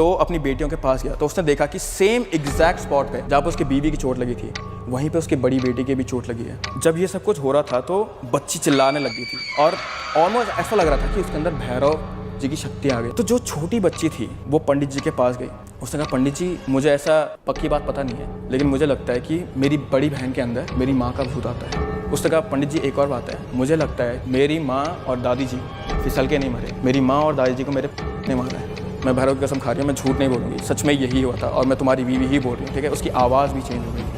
तो अपनी बेटियों के पास गया तो उसने देखा कि सेम एग्जैक्ट स्पॉट पे जहाँ पर उसकी बीवी की चोट लगी थी वहीं पे उसकी बड़ी बेटी की भी चोट लगी है। जब ये सब कुछ हो रहा था तो बच्ची चिल्लाने लगी थी और ऑलमोस्ट ऐसा लग रहा था कि उसके अंदर भैरव जी की शक्ति आ गई। तो जो छोटी बच्ची थी वो पंडित जी के पास गई। उसने कहा पंडित जी मुझे ऐसा पक्की बात पता नहीं है लेकिन मुझे लगता है कि मेरी बड़ी बहन के अंदर मेरी माँ का भूत आता है। उसने कहा पंडित जी एक और बात है, मुझे लगता है मेरी माँ और दादी जी फिसल के नहीं मरे, मेरी माँ और दादी जी को मेरे ने मारा है। मैं भैरव की कसम खा रही हूँ, मैं झूठ नहीं बोलूँगी, सच में यही हुआ था और मैं तुम्हारी बीवी ही बोल रही हूँ, ठीक है। उसकी आवाज़ भी चेंज हो गई थी।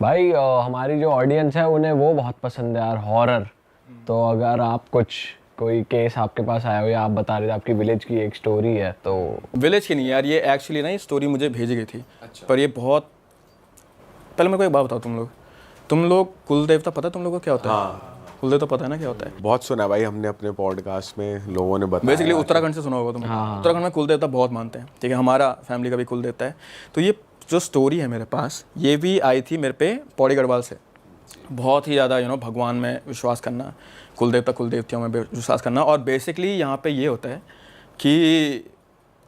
भाई हमारी जो ऑडियंस है उन्हें वो बहुत पसंद है यार, हॉरर। तो अगर आप कोई केस आपके पास आया हो या आप बता रहे थे आपकी विलेज की एक स्टोरी है तो। विलेज की नहीं यार, ये एक्चुअली ना ये स्टोरी मुझे भेजी गई थी। अच्छा। पर ये बहुत, पहले मेरे को एक बात बताओ, तुम लोग कुल देवता पता है तुम लोगों को क्या होता है? हाँ। कुल देवता पता है ना क्या होता है? बहुत सुना भाई हमने अपने पॉडकास्ट में, लोगों ने बताया। बेसिकली उत्तराखंड से सुना होगा तुमने। हाँ। उत्तराखंड में कुल देवता बहुत मानते हैं, ठीक है। हमारा फैमिली का भी कुल देवता है। तो ये जो स्टोरी है मेरे पास, ये भी आई थी मेरे पे पौड़ी गढ़वाल से। बहुत ही ज़्यादा भगवान में विश्वास करना, कुल देवता कुल देवतियों में विश्वास करना। और बेसिकली यहाँ पे ये होता है कि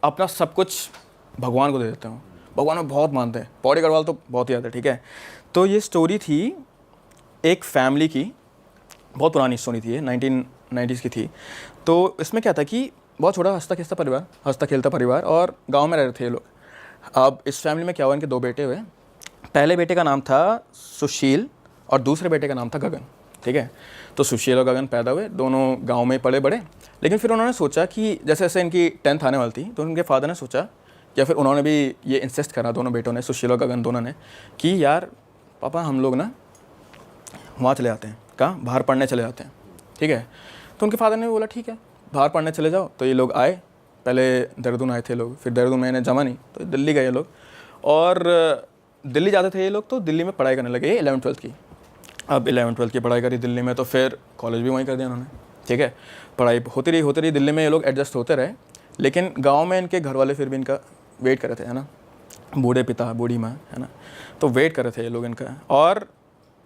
अपना सब कुछ भगवान को दे देते हो, भगवान में बहुत मानते हैं। पौड़ी गढ़वाल तो बहुत ही ज़्यादा, ठीक है। तो ये स्टोरी थी एक फैमिली की, बहुत पुरानी स्टोरी थी, ये 1990s की थी। तो इसमें क्या था कि बहुत छोटा हंसता खेलता परिवार और गांव में रह रहे थे ये लोग। अब इस फैमिली में क्या हुआ, इनके दो बेटे हुए। पहले बेटे का नाम था सुशील और दूसरे बेटे का नाम था गगन, ठीक है। तो सुशील और गगन पैदा हुए, दोनों गांव में पले बड़े। लेकिन फिर उन्होंने सोचा कि जैसे जैसे इनकी 10th आने वाली थी तो उनके फादर ने सोचा, या फिर उन्होंने भी ये इंसिस्ट करा, दोनों बेटों ने, सुशील और गगन दोनों ने, कि यार पापा हम लोग ना वहाँ चले जाते हैं, कहाँ, बाहर पढ़ने चले जाते हैं, ठीक है। तो उनके फादर ने बोला ठीक है बाहर पढ़ने चले जाओ। तो ये लोग आए, पहले देहरादून आए थे लोग, फिर देहरादून में इन्हें जमा नहीं तो दिल्ली गए ये लोग। और दिल्ली जाते थे ये लोग तो दिल्ली में पढ़ाई करने लगे 11th-12th की। अब 11th-12th की पढ़ाई करी दिल्ली में, तो फिर कॉलेज भी वहीं कर दिया उन्होंने, ठीक है। पढ़ाई होती रही दिल्ली में, ये लोग एडजस्ट होते रहे। लेकिन गाँव में इनके घर वाले फिर भी इनका वेट कर रहे थे, है ना, बूढ़े पिता बूढ़ी माँ, है ना, तो वेट कर रहे थे ये लोग इनका। और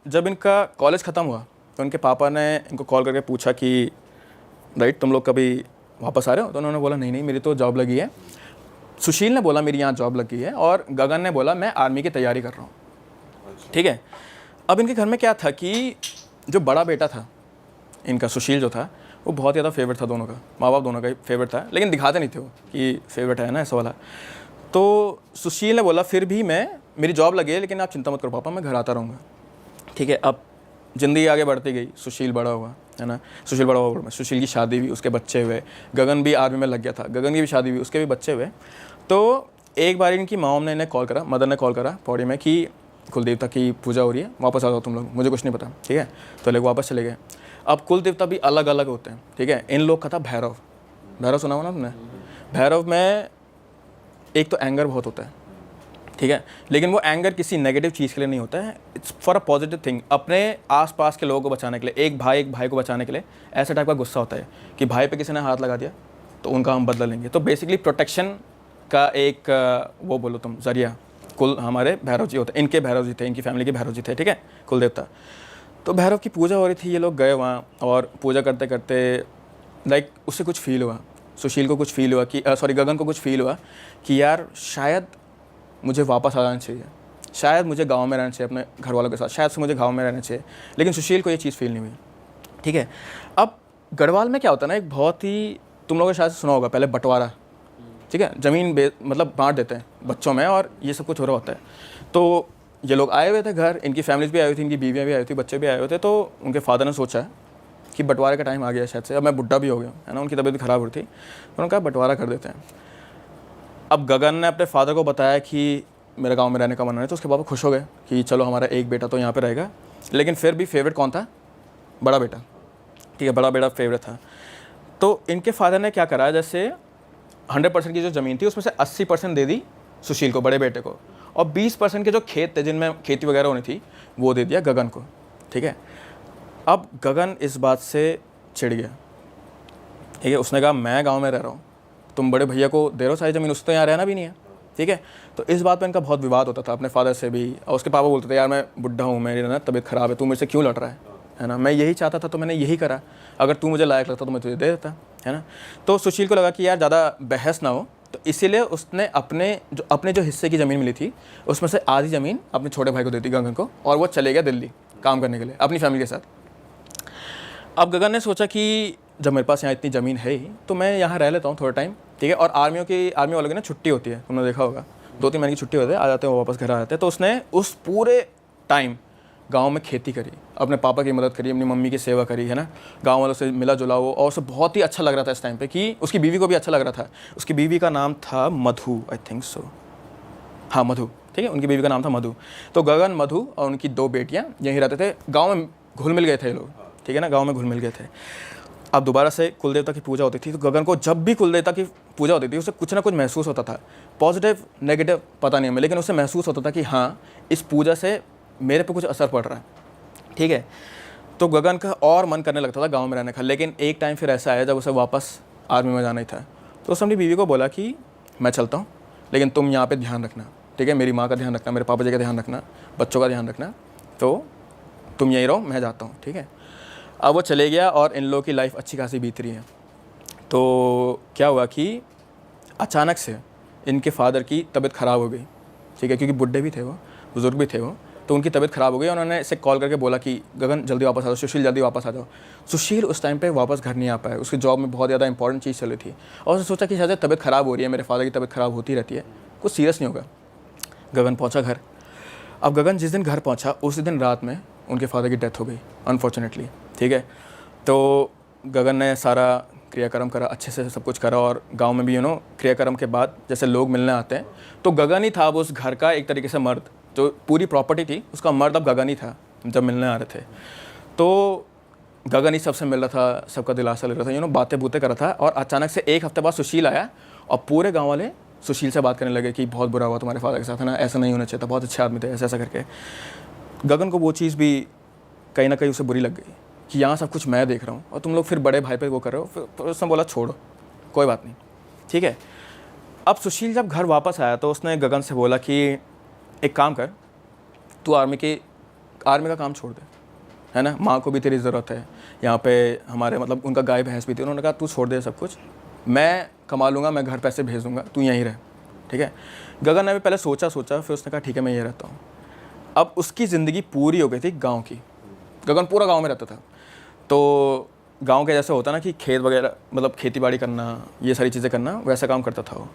जब इनका कॉलेज ख़त्म हुआ तो इनके पापा ने इनको कॉल करके पूछा कि राइट तुम लोग कभी वापस आ रहे हो? तो उन्होंने बोला नहीं मेरी तो जॉब लगी है। सुशील ने बोला मेरी यहाँ जॉब लगी है, और गगन ने बोला मैं आर्मी की तैयारी कर रहा हूँ, ठीक है। अब इनके घर में क्या था कि जो बड़ा बेटा था इनका, सुशील जो था, वो बहुत ज़्यादा फेवरेट था दोनों का, माँ बाप दोनों का ही फेवरेट था, लेकिन दिखाते नहीं थे वो कि फेवरेट है ना, ऐसा वाला। तो सुशील ने बोला फिर भी मेरी जॉब लगी है लेकिन आप चिंता मत करो पापा, मैं घर आता रहूँगा, ठीक है। अब ज़िंदगी आगे बढ़ती गई, सुशील बड़ा हुआ, है ना, सुशील बड़ा हुआ, सुशील की शादी हुई, उसके बच्चे हुए। गगन भी आर्मी में लग गया था, गगन की भी शादी हुई, उसके भी बच्चे हुए। तो एक बार इनकी मॉम ने इन्हें कॉल करा, मदर ने कॉल करा पौड़ी में कि कुल देवता की पूजा हो रही है, वापस आ जाओ तुम लोग, मुझे कुछ नहीं पता, ठीक है। तो लोग वापस चले गए। अब कुल देवता भी अलग अलग होते हैं, ठीक है। इन लोग का था भैरव सुना हो ना तुमने? भैरव में एक तो एंगर बहुत होता है, ठीक है, लेकिन वो एंगर किसी नेगेटिव चीज़ के लिए नहीं होता है, it's for a positive thing. अपने आसपास के लोगों को बचाने के लिए, एक भाई को बचाने के लिए ऐसे टाइप का गुस्सा होता है कि भाई पे किसी ने हाथ लगा दिया तो उनका हम बदला लेंगे। तो बेसिकली प्रोटेक्शन का एक वो बोलो तुम जरिया कुल हमारे भैरव जी होते हैं, इनके भैरव जी थे, इनकी फैमिली के भैरव जी थे, ठीक है, कुल देवता। तो भैरव की पूजा हो रही थी, ये लोग गए वहाँ और पूजा करते करते लाइक उससे कुछ फील हुआ, सुशील को कुछ फील हुआ कि गगन को कुछ फील हुआ कि यार शायद मुझे वापस आ जाना चाहिए, शायद मुझे गांव में रहना चाहिए अपने घर वालों के साथ, शायद से मुझे गांव में रहना चाहिए। लेकिन सुशील को ये चीज़ फील नहीं हुई, ठीक है। अब गढ़वाल में क्या होता है ना, एक बहुत ही, तुम लोगों ने शायद सुना होगा पहले बंटवारा, ठीक है, ज़मीन मतलब बांट देते हैं बच्चों में, और ये सब कुछ हो रहा होता है। तो ये लोग आए हुए थे घर, इनकी फैमिलीज भी आई हुई थी, इनकी बीवियाँ भी आई हुई थी, बच्चे भी आए हुए थे। तो उनके फादर ने सोचा कि बंटवारे का टाइम आ गया शायद से, अब मैं बुढ़ा भी हो गया, है ना, उनकी तबीयत भी ख़राब हो रही थी। तो उन्होंने कहा बंटवारा कर देते हैं। अब गगन ने अपने फादर को बताया कि मेरे गांव में रहने का मन है, तो उसके पापा खुश हो गए कि चलो हमारा एक बेटा तो यहाँ पे रहेगा। लेकिन फिर भी फेवरेट कौन था? बड़ा बेटा, ठीक है, बड़ा बेटा फेवरेट था। तो इनके फादर ने क्या करा, जैसे 100% की जो ज़मीन थी उसमें से 80% दे दी सुशील को, बड़े बेटे को, और 20% के जो खेत थे जिनमें खेती वगैरह होनी थी वो दे दिया गगन को, ठीक है। अब गगन इस बात से चिढ़ गया, ठीक है। उसने कहा मैं गाँव में रह रहा हूँ, तुम बड़े भैया को दे रहे हो सारी ज़मीन, उससे तो यहाँ रहना भी नहीं है, ठीक है। तो इस बात पे इनका बहुत विवाद होता था अपने फादर से भी, और उसके पापा बोलते थे यार मैं बुढ़ा हूँ, मेरी ना तबीयत ख़राब है, तू मेरे से क्यों लड़ रहा है ना, मैं यही चाहता था तो मैंने यही करा, अगर तू मुझे लायक लगता तो मैं तुझे दे देता, है ना। तो सुशील को लगा कि यार ज़्यादा बहस ना हो, तो इसीलिए उसने अपने जो हिस्से की ज़मीन मिली थी उसमें से आधी ज़मीन अपने छोटे भाई को दी थी गगन को, और वो चले गया दिल्ली काम करने के लिए अपनी फैमिली के साथ। अब गगन ने सोचा कि जब मेरे पास यहाँ इतनी ज़मीन है ही तो मैं यहाँ रह लेता हूँ थोड़ा टाइम, ठीक है। और आर्मी वालों की ना छुट्टी होती है, तुमने देखा होगा, 2-3 महीने की छुट्टी होती है, आ जाते हैं वो वापस घर आ जाते हैं। तो उसने उस पूरे टाइम गांव में खेती करी, अपने पापा की मदद करी, अपनी मम्मी की सेवा करी, है ना। गांव वालों से मिला जुला वो, और उसे बहुत ही अच्छा लग रहा था इस टाइम पे कि उसकी बीवी को भी अच्छा लग रहा था। उसकी बीवी का नाम था मधु, आई थिंक सो, हाँ मधु, ठीक है, उनकी बीवी का नाम था मधु। तो गगन, मधु और उनकी 2 बेटियाँ यहीं रहते थे, गाँव में घुल मिल गए थे लोग, ठीक है ना, गाँव में घुल मिल गए थे। अब दोबारा से कुलदेवता की पूजा होती थी, तो गगन को जब भी कुलदेवता की पूजा होती थी उसे कुछ ना कुछ महसूस होता था, पॉजिटिव नेगेटिव पता नहीं हमें, लेकिन उसे महसूस होता था कि हाँ इस पूजा से मेरे पे कुछ असर पड़ रहा है, ठीक है। तो गगन का और मन करने लगता था गांव में रहने का। लेकिन एक टाइम फिर ऐसा आया जब उसे वापस आर्मी में जाना ही था, तो उसने अपनी बीवी को बोला कि मैं चलता हूँ, लेकिन तुम यहाँ पे ध्यान रखना, ठीक है, मेरी माँ का ध्यान रखना, मेरे पापा जी का ध्यान रखना, बच्चों का ध्यान रखना, तो तुम यहीं रहो, मैं जाता हूँ, ठीक है। अब वो चले गया और इन लोगों की लाइफ अच्छी खासी बीत रही है। तो क्या हुआ कि अचानक से इनके फादर की तबीयत ख़राब हो गई, ठीक है, क्योंकि बुढ़े भी थे वो, बुज़ुर्ग भी थे वो, तो उनकी तबीयत ख़राब हो गई। उन्होंने इसे कॉल करके बोला कि गगन जल्दी वापस आ जाओ, सुशील जल्दी वापस आ जाओ। सुशील उस टाइम पे वापस घर नहीं आ पाया, उसकी जॉब में बहुत ज़्यादा इंपॉर्टेंट चीज़ चल रही थी, और उसने सोचा कि शायद तबीयत ख़राब हो रही है, मेरे फादर की तबीयत ख़राब होती रहती है, कुछ सीरियस नहीं होगा। गगन पहुँचा घर। अब गगन जिस दिन घर पहुँचा उसी दिन रात में उनके फादर की डेथ हो गई अनफॉर्चुनेटली, ठीक है। तो गगन ने सारा क्रियाक्रम करा, अच्छे से सब कुछ करा, और गांव में भी क्रियाक्रम के बाद जैसे लोग मिलने आते हैं, तो गगन ही था अब उस घर का एक तरीके से मर्द, जो पूरी प्रॉपर्टी थी उसका मर्द अब गगन ही था जब मिलने आ रहे थे। तो गगन ही सबसे मिल रहा था, सबका दिलासा ले रहा था, बातें बूतें कर रहा था। और अचानक से एक हफ्ते बाद सुशील आया और पूरे गाँव वाले सुशील से बात करने लगे कि बहुत बुरा हुआ तुम्हारे फादर के साथ, है ना, ऐसा नहीं होना चाहिए था, बहुत अच्छे आदमी थे, ऐसा ऐसा करके। गगन को वो चीज़ भी कहीं ना कहीं उसे बुरी लग गई कि यहाँ सब कुछ मैं देख रहा हूँ और तुम लोग फिर बड़े भाई पे वो कर रहे हो। फिर उसने बोला छोड़ो, कोई बात नहीं, ठीक है। अब सुशील जब घर वापस आया तो उसने गगन से बोला कि एक काम कर, तू आर्मी का काम छोड़ दे, है ना, माँ को भी तेरी ज़रूरत है यहाँ पे, हमारे मतलब उनका गाय भैंस भी थी। उन्होंने कहा तू छोड़ दे सब कुछ, मैं कमा लूँगा, मैं घर पैसे भेज दूँगा, तू यहीं रह, ठीक है। गगन ने भी पहले सोचा, फिर उसने कहा ठीक है मैं ये रहता हूँ। अब उसकी ज़िंदगी पूरी हो गई थी गाँव की। गगन पूरा गाँव में रहता था, तो गांव के जैसे होता ना कि खेत वगैरह, मतलब खेती बाड़ी करना, ये सारी चीज़ें करना, वैसा काम करता था वो।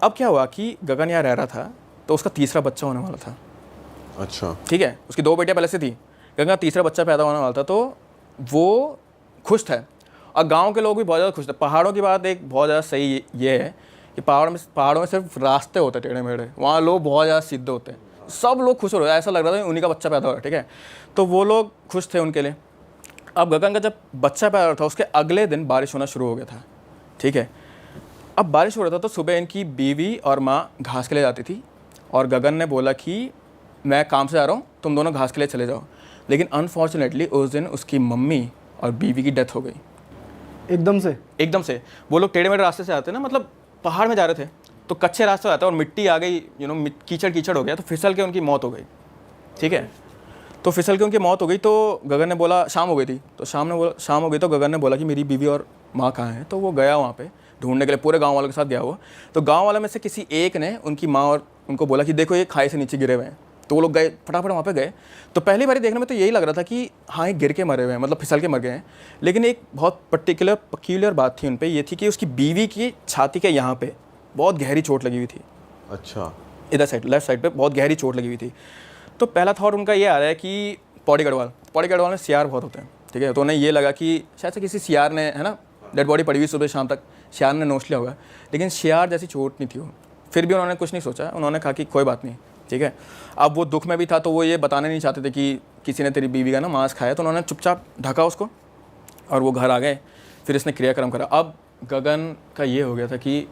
अब क्या हुआ कि गगन यहाँ रह रहा था तो उसका तीसरा बच्चा होने वाला था, अच्छा, ठीक है। उसकी 2 बेटियाँ पहले से थी, गगन का तीसरा बच्चा पैदा होने वाला था, तो वो खुश था और गाँव के लोग भी बहुत ज़्यादा खुश थे। पहाड़ों की बात एक बहुत ज़्यादा सही ये है कि पहाड़ों में सिर्फ रास्ते होते टेढ़े मेढ़े, वहाँ लोग बहुत ज़्यादा सीधे होते हैं, सब लोग खुश हो रहे हैं, ऐसा लग रहा था उन्हीं का बच्चा पैदा हो रहा है, ठीक है। तो वो लोग खुश थे उनके लिए। अब गगन का जब बच्चा पैदा हो रहा था उसके अगले दिन बारिश होना शुरू हो गया था, ठीक है। अब बारिश हो रहा था तो सुबह इनकी बीवी और माँ घास के लिए जाती थी, और गगन ने बोला कि मैं काम से आ रहा हूँ, तुम दोनों घास के लिए चले जाओ। लेकिन अनफॉर्चुनेटली उस दिन उसकी मम्मी और बीवी की डेथ हो गई एकदम से। वो लोग टेढ़े मेढ़े रास्ते से आते ना, मतलब पहाड़ में जा रहे थे तो कच्चे रास्ते आते और मिट्टी आ गई, कीचड़ हो गया, तो फिसल के उनकी मौत हो गई, ठीक है। तो फिसल के उनकी मौत हो गई, तो गगन ने बोला, शाम हो गई थी, तो शाम हो गई तो गगन ने बोला कि मेरी बीवी और माँ कहाँ हैं। तो वो गया वहाँ पे ढूंढने के लिए, पूरे गांव वालों के साथ गया वो। तो गांव वालों में से किसी एक ने उनकी माँ और उनको बोला कि देखो ये खाई से नीचे गिरे हुए हैं। तो वो लोग गए, फटाफट वहाँ पे गए। तो पहली बारी देखने में तो यही लग रहा था कि हाँ ये गिर के मरे हुए हैं, मतलब फिसल के मर गए हैं। लेकिन एक बहुत पक्यूलर बात थी उन पर, ये थी कि उसकी बीवी की छाती के यहाँ पे बहुत गहरी चोट लगी हुई थी। अच्छा, इधर साइड, लेफ्ट साइड पे बहुत गहरी चोट लगी हुई थी। तो पहला थॉट उनका ये आ रहा है कि पौड़ी गढ़वाल में सियार बहुत होते हैं, ठीक है। तो उन्हें ये लगा कि शायद से किसी सियार ने, है ना, डेड बॉडी पड़ी हुई सुबह शाम तक, सियार ने नोच लिया होगा। लेकिन सियार जैसी चोट नहीं थी वो। फिर भी उन्होंने कुछ नहीं सोचा, उन्होंने कहा कि कोई बात नहीं, ठीक है। अब वो दुख में भी था तो वो ये बताने नहीं चाहते थे कि किसी ने तेरी बीवी का ना मांस खाया, तो उन्होंने चुपचाप ढका उसको और वो घर आ गए। फिर इसने क्रियाक्रम करा। अब गगन का ये हो गया था कि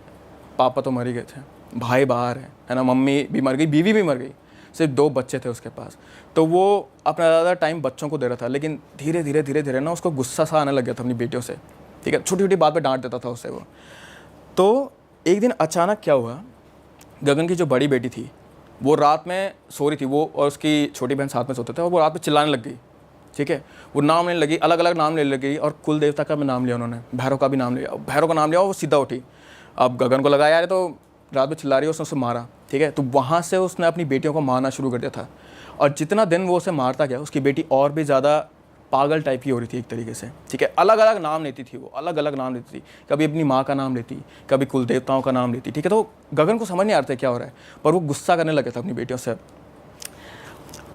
पापा तो मर ही गए थे, भाई बाहर है ना, मम्मी भी मर गई, बीवी भी मर गई, सिर्फ 2 बच्चे थे उसके पास। तो वो अपना ज़्यादा टाइम बच्चों को दे रहा था। लेकिन धीरे धीरे ना उसको गुस्सा सा आने लग गया था अपनी बेटियों से, ठीक है। छोटी छोटी बात पे डांट देता था उससे वो। तो एक दिन अचानक क्या हुआ, गगन की जो बड़ी बेटी थी वो रात में सो रही थी, वो और उसकी छोटी बहन साथ में सोते थे, और वो रात में चिल्लाने लग गई, ठीक है। वो नाम लेने लगी, अलग अलग नाम लेने लगी, और कुल देवता का भी नाम लिया उन्होंने, भैरव का भी नाम लिया, भैरव का नाम लिया और वो सीधा उठी। अब गगन को लगा यार तो रात में चिल्ला रही है, उसने उसे मारा, ठीक है। तो वहाँ से उसने अपनी बेटियों को मारना शुरू कर दिया था, और जितना दिन वो उसे मारता गया उसकी बेटी और भी ज़्यादा पागल टाइप की हो रही थी एक तरीके से, ठीक है। अलग अलग नाम लेती थी वो, अलग अलग नाम लेती थी, कभी अपनी माँ का नाम लेती, कभी कुल देवताओं का नाम लेती, ठीक है। तो गगन को समझ नहीं आ रहा था क्या हो रहा है, पर वो गुस्सा करने लगा था अपनी बेटियों से।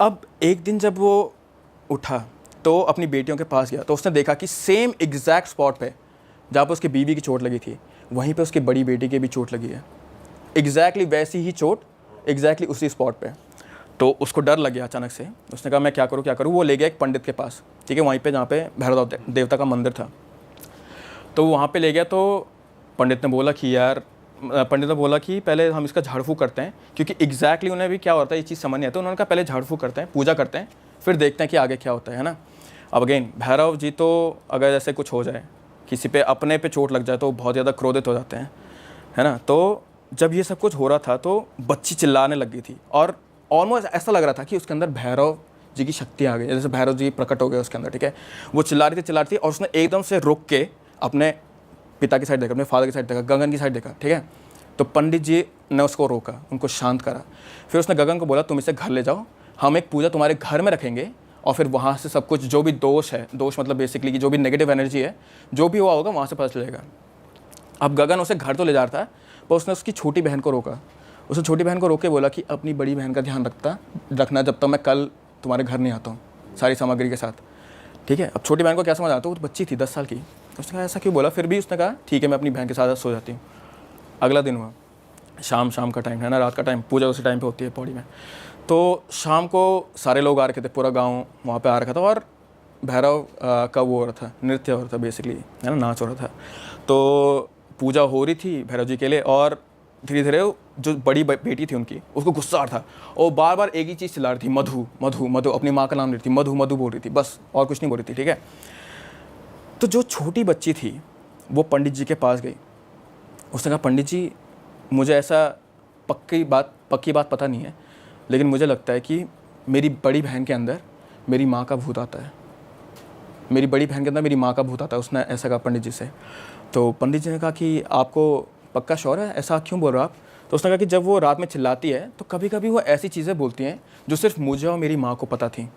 अब एक दिन जब वो उठा तो अपनी बेटियों के पास गया, तो उसने देखा कि सेम एग्जैक्ट स्पॉट पे जहाँ पर उसकी बीवी की चोट लगी थी, वहीं पे उसकी बड़ी बेटी की भी चोट लगी है, एग्जैक्टली वैसी ही चोट, एग्जैक्टली उसी स्पॉट पे। तो उसको डर लग गया अचानक से, उसने कहा मैं क्या करूँ क्या करूँ। वो ले गया एक पंडित के पास, ठीक है, वहीं पे जहाँ पे भैरव देवता का मंदिर था। तो वहाँ पे ले गया, तो पंडित ने बोला कि यार, पंडित ने बोला कि पहले हम इसका झाड़ फूँक करते हैं, क्योंकि एग्जैक्टली उन्हें भी क्या होता है ये चीज़ समझ नहीं आता। उन्होंने कहा पहले झाड़ फूँक करते हैं, पूजा करते हैं, फिर देखते हैं कि आगे क्या होता है ना। अब अगेन भैरव जी तो अगर ऐसे कुछ हो जाए, किसी पे अपने पे चोट लग जाए तो बहुत ज़्यादा क्रोधित हो जाते हैं, है ना। तो जब ये सब कुछ हो रहा था तो बच्ची चिल्लाने लग गई थी, और ऑलमोस्ट ऐसा लग रहा था कि उसके अंदर भैरव जी की शक्ति आ गई, जैसे भैरव जी प्रकट हो गए उसके अंदर, ठीक है। वो चिल्ला रही थी, और उसने एकदम से रुक के अपने पिता की साइड देखा, अपने फादर की साइड देखा, गगन की साइड देखा, ठीक है। तो पंडित जी ने उसको रोका, उनको शांत करा। फिर उसने गगन को बोला तुम इसे घर ले जाओ, हम एक पूजा तुम्हारे घर में रखेंगे, और फिर वहाँ से सब कुछ जो भी दोष है, दोष मतलब बेसिकली कि जो भी नेगेटिव एनर्जी है, जो भी हुआ होगा वहाँ से पता चलेगा। अब गगन उसे घर तो ले जा रहा था, पर उसने उसकी छोटी बहन को रोका। उसने छोटी बहन को रोक के बोला कि अपनी बड़ी बहन का ध्यान रखना जब तक मैं कल तुम्हारे घर नहीं आता हूँ सारी सामग्री के साथ, ठीक है। अब छोटी बहन को क्या समझ आता, वो तो बच्ची थी 10 साल की। तो उसने कहा ऐसा क्यों बोला, फिर भी उसने कहा ठीक है मैं अपनी बहन के साथ सो जाती हूँ। अगला दिन हुआ, शाम का टाइम है ना, रात का टाइम, पूजा उसी टाइम पे होती है पौड़ी में। तो शाम को सारे लोग आ रखे थे, पूरा गाँव वहाँ पर आ रखा था, और भैरव का वो हो रहा था, नृत्य हो रहा था बेसिकली, है ना, नाच हो रहा था। तो पूजा हो रही थी भैरव जी के लिए, और धीरे धीरे जो बड़ी बेटी थी उनकी, उसको गुस्सा आ रहा था, और बार बार एक ही चीज़ चिल्ला रही थी, मधु मधु मधु, अपनी माँ का नाम ले रही थी, मधु मधु बोल रही थी, बस और कुछ नहीं बोल रही थी, ठीक है। तो जो छोटी बच्ची थी वो पंडित जी के पास गई। उसने कहा पंडित जी मुझे ऐसा पक्की बात पता नहीं है, लेकिन मुझे लगता है कि मेरी बड़ी बहन के अंदर मेरी माँ का भूत आता है, मेरी बड़ी बहन के अंदर मेरी माँ का भूत आता है। उसने ऐसा कहा पंडित जी से। तो पंडित जी ने कहा कि आपको पक्का श्योर है, ऐसा क्यों बोल रहे हो आप। तो उसने कहा कि जब वो रात में चिल्लाती है तो कभी कभी वो ऐसी चीज़ें बोलती हैं जो सिर्फ मुझे और मेरी माँ को पता थी,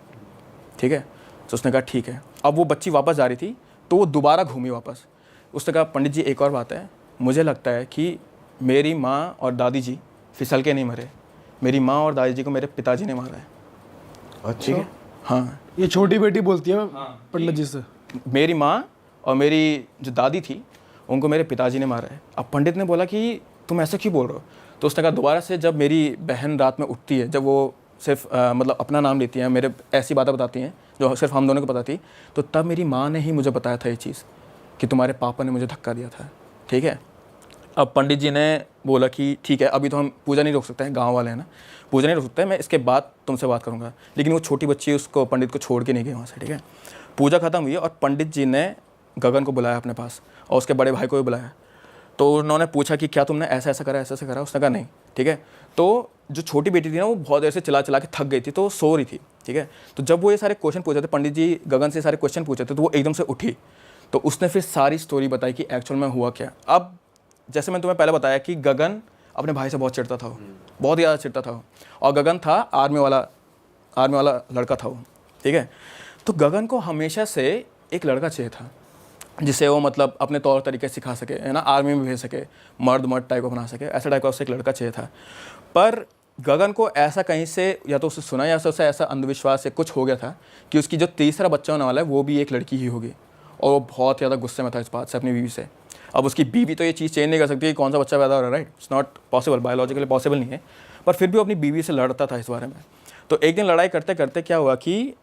ठीक है। तो उसने कहा ठीक है। अब वो बच्ची वापस जा रही थी, तो वो दोबारा घूमी वापस। उसने कहा पंडित जी एक और बात है, मुझे लगता है कि मेरी माँ और दादी जी फिसल के नहीं मरे, मेरी माँ और दादी जी को मेरे पिताजी ने मारा है। अच्छा, हाँ, ये छोटी बेटी बोलती है पंडित जी से, मेरी माँ और मेरी जो दादी थी उनको मेरे पिताजी ने मारा है। अब पंडित ने बोला कि तुम ऐसा क्यों बोल रहे हो। तो उसने कहा दोबारा से जब मेरी बहन रात में उठती है, जब वो सिर्फ मतलब अपना नाम लेती हैं, मेरे ऐसी बातें बताती हैं जो सिर्फ हम दोनों को पता थी, तो तब मेरी माँ ने ही मुझे बताया था ये चीज़ कि तुम्हारे पापा ने मुझे धक्का दिया था, ठीक है। अब पंडित जी ने बोला कि ठीक है, अभी तो हम पूजा नहीं रोक सकते हैं, गाँव वाले हैं ना, पूजा नहीं रोक सकते हैं, मैं इसके बाद तुमसे बात करूँगा। लेकिन वो छोटी बच्ची उसको पंडित को छोड़ के नहीं गई वहाँ से, ठीक है। पूजा खत्म हुई और पंडित जी ने गगन को बुलाया अपने पास, और उसके बड़े भाई को भी बुलाया। तो उन्होंने पूछा कि क्या तुमने ऐसा ऐसा करा। उसने कहा नहीं, ठीक है। तो जो छोटी बेटी थी ना, वो बहुत देर से चिल्ला के थक गई थी, तो सो रही थी, ठीक है। तो जब वो ये सारे क्वेश्चन पूछे थे, पंडित जी गगन से सारे क्वेश्चन पूछे थे, तो वो एकदम से उठी। तो उसने फिर सारी स्टोरी बताई कि एक्चुअल में हुआ क्या। अब जैसे मैंने तुम्हें पहले बताया कि गगन अपने भाई से बहुत चिढ़ता था, वो बहुत ज़्यादा चिढ़ता था, और गगन था आर्मी वाला लड़का था वो, ठीक है। तो गगन को हमेशा से एक लड़का चाहिए था जिसे वो मतलब अपने तौर तरीके सिखा सके, है ना, आर्मी में भेज सके, मर्द टाइप को बना सके, ऐसा टाइप का उससे एक लड़का चाहिए था। पर गगन को ऐसा कहीं से या तो उसे सुना या उसे ऐसा अंधविश्वास से कुछ हो गया था कि उसकी जो तीसरा बच्चा होने वाला है वो भी एक लड़की ही होगी, और वो बहुत ज़्यादा गुस्से में था इस बात से अपनी बीवी से। अब उसकी बीवी तो ये चीज़ चेंज नहीं कर सकती कि कौन सा बच्चा पैदा हो रहा है, right, it's not possible, biologically possible नहीं है, पर फिर भी वो अपनी बीवी से लड़ता था इस बारे में। तो एक दिन लड़ाई करते करते क्या हुआ कि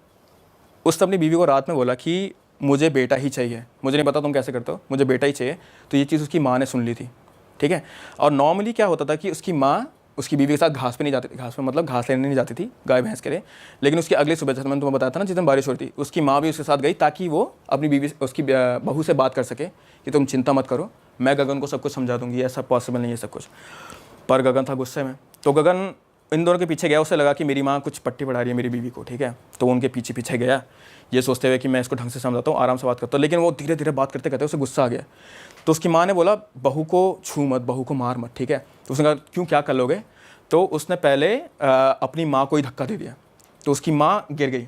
उसने अपनी बीवी को रात में बोला कि मुझे बेटा ही चाहिए, मुझे नहीं पता तुम कैसे करते हो, मुझे बेटा ही चाहिए। तो ये चीज़ उसकी माँ ने सुन ली थी, ठीक है। और नॉर्मली क्या होता था कि उसकी माँ उसकी बीवी के साथ घास पे नहीं जाती थी, घास पे मतलब घास लेने नहीं जाती थी गाय भैंस के लिए, लेकिन उसकी अगली सुबह, जैसे मैंने तुम्हें बताया था ना, जिस दिन बारिश हो रही थी, उसकी माँ भी उसके साथ गई ताकि वो अपनी बीवी उसकी बहू से बात कर सके कि तुम चिंता मत करो, मैं गगन को सब कुछ समझा दूंगी, ऐसा पॉसिबल नहीं है सब कुछ। पर गगन था गुस्से में। तो गगन इन दोनों के पीछे गया, उसे लगा कि मेरी माँ कुछ पट्टी पढ़ा रही है मेरी बीवी को, ठीक है। तो वो उनके पीछे पीछे गया, ये सोचते हुए कि मैं इसको ढंग से समझाता हूँ, आराम से बात करता हूँ, लेकिन वो धीरे धीरे बात करते करते उसे गुस्सा आ गया। तो उसकी माँ ने बोला बहू को छू मत, बहू को मार मत, ठीक है। तो उसने कहा क्यों, क्या कर लोगे? तो उसने पहले अपनी माँ को ही धक्का दे दिया, तो उसकी माँ गिर गई,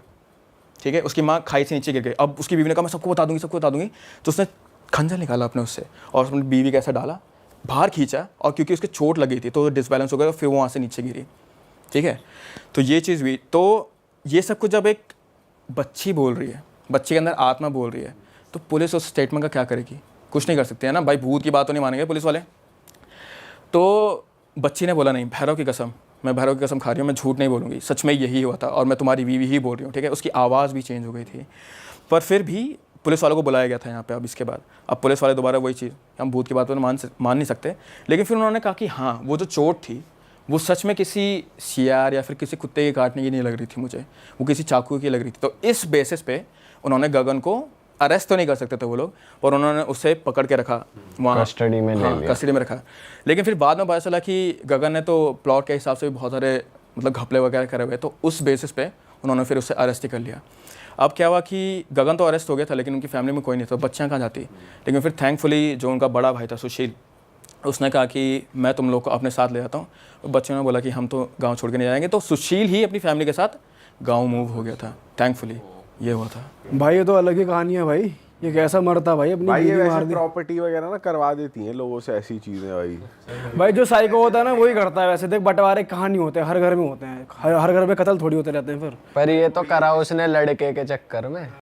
ठीक है। उसकी माँ खाई से नीचे गिर गई। अब उसकी बीवी ने कहा मैं सबको बता दूंगी, सबको बता दूंगी। तो उसने खंजर निकाला अपने उससे और उसने बीवी का ऐसा डाला, बाहर खींचा, और क्योंकि उसके चोट लगी थी तो डिसबैलेंस हो गया, फिर वो वहाँ से नीचे गिरी, ठीक है। तो ये चीज़ हुई। तो ये सब कुछ जब एक बच्ची बोल रही है, बच्चे के अंदर आत्मा बोल रही है, तो पुलिस उस स्टेटमेंट का क्या करेगी? कुछ नहीं कर सकते है ना भाई, भूत की बात तो नहीं मानेंगे पुलिस वाले। तो बच्ची ने बोला नहीं, भैरव की कसम, मैं भैरव की कसम खा रही हूँ, मैं झूठ नहीं बोलूँगी, सच में यही हुआ था और मैं तुम्हारी बीवी ही बोल रही हूँ, ठीक है। उसकी आवाज़ भी चेंज हो गई थी, पर फिर भी पुलिस वालों को बुलाया गया था यहाँ पे। अब इसके बाद अब पुलिस वाले दोबारा वही चीज़, हम भूत की बात तो मान नहीं सकते, लेकिन फिर उन्होंने कहा कि हाँ वो जो चोट थी वो सच में किसी सियार या फिर किसी कुत्ते के काटने की नहीं लग रही थी मुझे, वो किसी चाकू की लग रही थी। तो इस बेसिस पे उन्होंने गगन को अरेस्ट तो नहीं कर सकते थे वो लोग, और उन्होंने उसे पकड़ के रखा वहाँ, कस्टडी में ले लिया। कस्टडी में रखा। लेकिन फिर बाद में पता चला कि गगन ने तो प्लॉट के हिसाब से भी बहुत सारे मतलब घपले वगैरह करे हुए, तो उस बेसिस पे उन्होंने फिर उसे अरेस्ट ही कर लिया। अब क्या हुआ कि गगन तो अरेस्ट हो गया था, लेकिन उनकी फैमिली में कोई नहीं था, बच्चियाँ कहाँ जाती। लेकिन फिर थैंकफुली जो उनका बड़ा भाई था सुशील, उसने कहा कि मैं तुम लोग को अपने साथ ले जाता हूँ। बच्चों ने बोला कि हम तो गांव छोड़ के नहीं जाएंगे, तो सुशील ही अपनी फैमिली के साथ गांव मूव हो गया था, थैंकफुली ये हुआ था। भाई ये तो अलग ही कहानी है भाई, ये कैसा मरता भाई, अपनी भाई ये बीवी मार वैसे दी। प्रॉपर्टी वगैरह ना करवा देती हैं लोगों से, ऐसी चीजें भाई। भाई जो साइको होता है ना वही करता है वैसे, देख बंटवारे कहाँ नहीं होते, हर घर में होते हैं, हर घर में कत्ल थोड़ी होते रहते हैं फिर। पर ये तो करा उसने लड़के के चक्कर में।